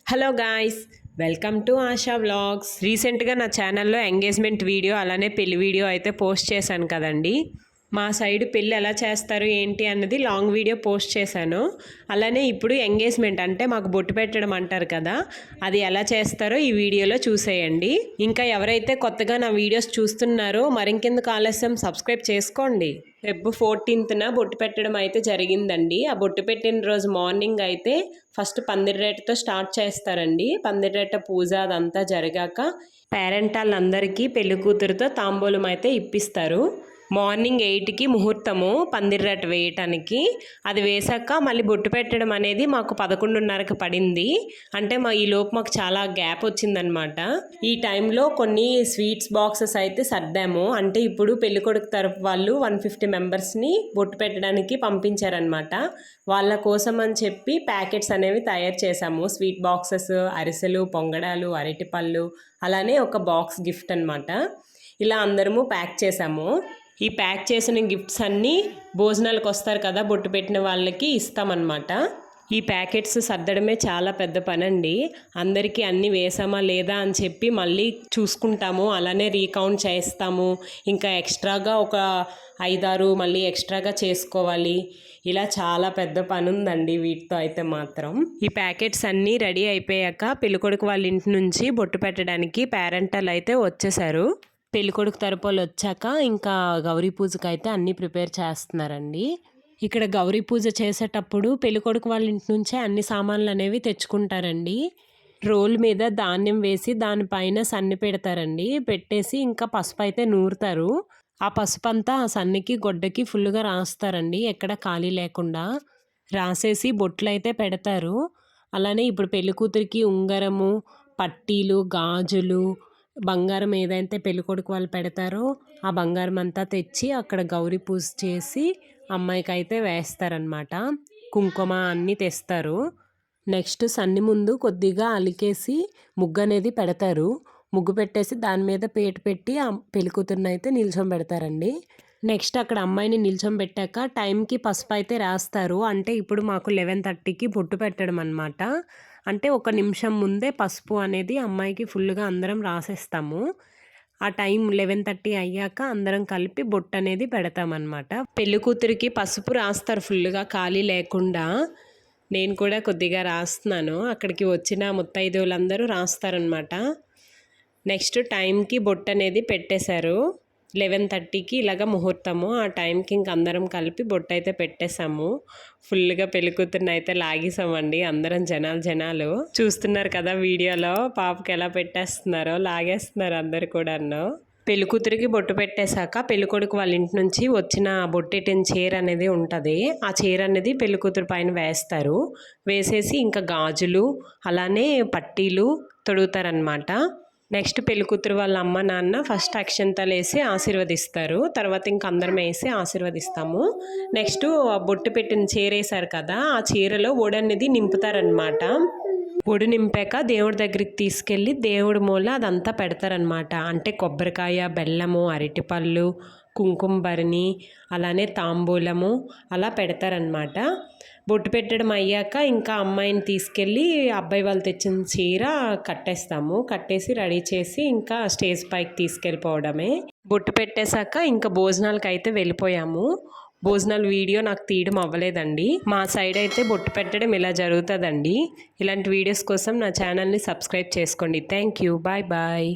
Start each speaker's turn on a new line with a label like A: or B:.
A: Hello guys, welcome to ASHA vlogs. రీసెంట్గా నా ఛానల్లో ఎంగేజ్మెంట్ వీడియో అలానే పెళ్లి వీడియో అయితే పోస్ట్ చేశాను కదండి. మా సైడ్ పెళ్ళి ఎలా చేస్తారు ఏంటి అన్నది లాంగ్ వీడియో పోస్ట్ చేశాను. అలానే ఇప్పుడు ఎంగేజ్మెంట్ అంటే మాకు బొట్టు పెట్టడం అంటారు కదా, అది ఎలా చేస్తారో ఈ వీడియోలో చూసేయండి. ఇంకా ఎవరైతే కొత్తగా నా వీడియోస్ చూస్తున్నారో మరింకెందుకు ఆలస్యం, సబ్స్క్రైబ్ చేసుకోండి. ఫెబ్ 14న బొట్టు పెట్టడం అయితే జరిగిందండి. ఆ బొట్టు పెట్టిన రోజు మార్నింగ్ అయితే ఫస్ట్ పందిర్రేటతో స్టార్ట్ చేస్తారండి. పందిర్రేట పూజ అదంతా జరిగాక పేరెంట్ వాళ్ళందరికీ పెళ్లి కూతురుతో తాంబూలం అయితే ఇప్పిస్తారు. మార్నింగ్ 8కి ముహూర్తము పందిర్రేట వేయటానికి. అది వేసాక మళ్ళీ బొట్టు పెట్టడం అనేది మాకు 11:30కి పడింది. అంటే ఈలోపు మాకు చాలా గ్యాప్ వచ్చిందనమాట. ఈ టైంలో కొన్ని స్వీట్స్ బాక్సెస్ అయితే సర్దాము. అంటే ఇప్పుడు పెళ్ళికొడుకు తరపు వాళ్ళు 150 మెంబర్స్ని బొట్టు పెట్టడానికి పంపించారనమాట. వాళ్ళ కోసం అని చెప్పి ప్యాకెట్స్ అనేవి తయారు చేసాము. స్వీట్ బాక్సెస్, అరిసెలు, పొంగడాలు, అరటిపళ్ళు, అలానే ఒక బాక్స్ గిఫ్ట్ అనమాట. ఇలా అందరము ప్యాక్ చేసాము. ఈ ప్యాక్ చేసిన గిఫ్ట్స్ అన్నీ భోజనాలకు వస్తారు కదా బొట్టు పెట్టిన వాళ్ళకి ఇస్తామన్నమాట. ఈ ప్యాకెట్స్ సర్దడమే చాలా పెద్ద పని అండి. అందరికీ అన్నీ వేసామా లేదా అని చెప్పి మళ్ళీ చూసుకుంటాము, అలానే రీకౌంట్ చేస్తాము. ఇంకా ఎక్స్ట్రాగా ఒక 5-6 మళ్ళీ ఎక్స్ట్రాగా చేసుకోవాలి. ఇలా చాలా పెద్ద పని ఉందండి వీటితో అయితే మాత్రం. ఈ ప్యాకెట్స్ అన్నీ రెడీ అయిపోయాక పెళ్ళికొడుకు వాళ్ళ ఇంటి నుంచి బొట్టు పెట్టడానికి పేరెంటల్ అయితే వచ్చేసారు. పెళ్ళికొడుకు తరపులు వచ్చాక ఇంకా గౌరీ పూజకి అయితే అన్నీ ప్రిపేర్ చేస్తున్నారండి. ఇక్కడ గౌరీ పూజ చేసేటప్పుడు పెళ్ళికొడుకు వాళ్ళ ఇంటి నుంచే అన్ని సామాన్లు అనేవి తెచ్చుకుంటారండి. రోల్ మీద ధాన్యం వేసి దానిపైన సన్ని పెడతారండి. పెట్టేసి ఇంకా పసుపు అయితే నూరుతారు. ఆ పసుపు అంతా ఆ సన్నికి గొడ్డకి ఫుల్గా రాస్తారండి, ఎక్కడ ఖాళీ లేకుండా రాసేసి బొట్లు అయితే పెడతారు. అలానే ఇప్పుడు పెళ్ళికూతురికి ఉంగరము, పట్టీలు, గాజులు, బంగారం ఏదైతే పెళ్ళికొడుకు వాళ్ళు పెడతారో ఆ బంగారం అంతా తెచ్చి అక్కడ గౌరీ పూజ చేసి అమ్మాయికి అయితే వేస్తారనమాట. కుంకుమ అన్నీ తెస్తారు. నెక్స్ట్ సన్ని ముందు కొద్దిగా అలికేసి ముగ్గు అనేది పెడతారు. ముగ్గు పెట్టేసి దాని మీద పేట పెట్టి ఆ పెళ్ళికూతురుని అయితే నిల్చోబెడతారండి. నెక్స్ట్ అక్కడ అమ్మాయిని నిల్చోబెట్టాక టైంకి పసుపు అయితే రాస్తారు. అంటే ఇప్పుడు మాకు 11:30కి బొట్టు పెట్టడం అనమాట. అంటే 1 నిమిషం ముందే పసుపు అనేది అమ్మాయికి ఫుల్గా అందరం రాసేస్తాము. ఆ టైం 11:30 అయ్యాక అందరం కలిపి బొట్టు అనేది పెడతామన్నమాట. పెళ్లి కూతురికి పసుపు రాస్తారు ఫుల్గా ఖాళీ లేకుండా. నేను కూడా కొద్దిగా రాస్తున్నాను. అక్కడికి వచ్చిన ముత్తైదువులందరూ రాస్తారనమాట. నెక్స్ట్ టైంకి బొట్టు అనేది పెట్టేశారు. 11:30కి ఇలాగ ముహూర్తము. ఆ టైంకి ఇంక అందరం కలిపి బొట్టు అయితే పెట్టేశాము. ఫుల్గా పెళ్ళికూతురుని అయితే లాగేసామండి అందరం. జనాలు చూస్తున్నారు కదా వీడియోలో, పాపకి ఎలా పెట్టేస్తున్నారో, లాగేస్తున్నారు అందరు కూడాను. పెళ్ళికూతురికి బొట్టు పెట్టేశాక పెళ్ళికొడుకు వాళ్ళ ఇంటి నుంచి వచ్చిన బొట్టెట్టిన చీర అనేది ఉంటుంది. ఆ చీర అనేది పెళ్ళికూతురు పైన వేస్తారు. వేసేసి ఇంకా గాజులు అలానే పట్టీలు తొడుగుతారనమాట. నెక్స్ట్ పెళ్ళికూతురు వాళ్ళ అమ్మ నాన్న ఫస్ట్ అక్షంతలు వేసి ఆశీర్వదిస్తారు. తర్వాత ఇంక అందరం వేసి ఆశీర్వదిస్తాము. నెక్స్ట్ బొట్టు పెట్టిన చీర వేసారు కదా, ఆ చీరలో ఒడి అనేది నింపుతారనమాట. ఒడి నింపాక దేవుడి దగ్గరికి తీసుకెళ్ళి దేవుడి మూల అదంతా పెడతారనమాట. అంటే కొబ్బరికాయ, బెల్లము, అరటిపళ్ళు, కుంకుమ భరణి, అలానే తాంబూలము అలా పెడతారనమాట. బొట్టు పెట్టడం అయ్యాక ఇంకా అమ్మాయిని తీసుకెళ్ళి అబ్బాయి వాళ్ళు తెచ్చిన చీర కట్టేస్తాము. కట్టేసి రెడీ చేసి ఇంకా స్టేజ్ పైకి తీసుకెళ్ళిపోవడమే. బొట్టు పెట్టేశాక ఇంకా భోజనాలకు అయితే వెళ్ళిపోయాము. భోజనాల వీడియో నాకు తీయడం అవ్వలేదండి. మా సైడ్ అయితే బొట్టు పెట్టడం ఇలా జరుగుతుందండి. ఇలాంటి వీడియోస్ కోసం నా ఛానల్ని సబ్స్క్రైబ్ చేసుకోండి. Thank you. Bye bye.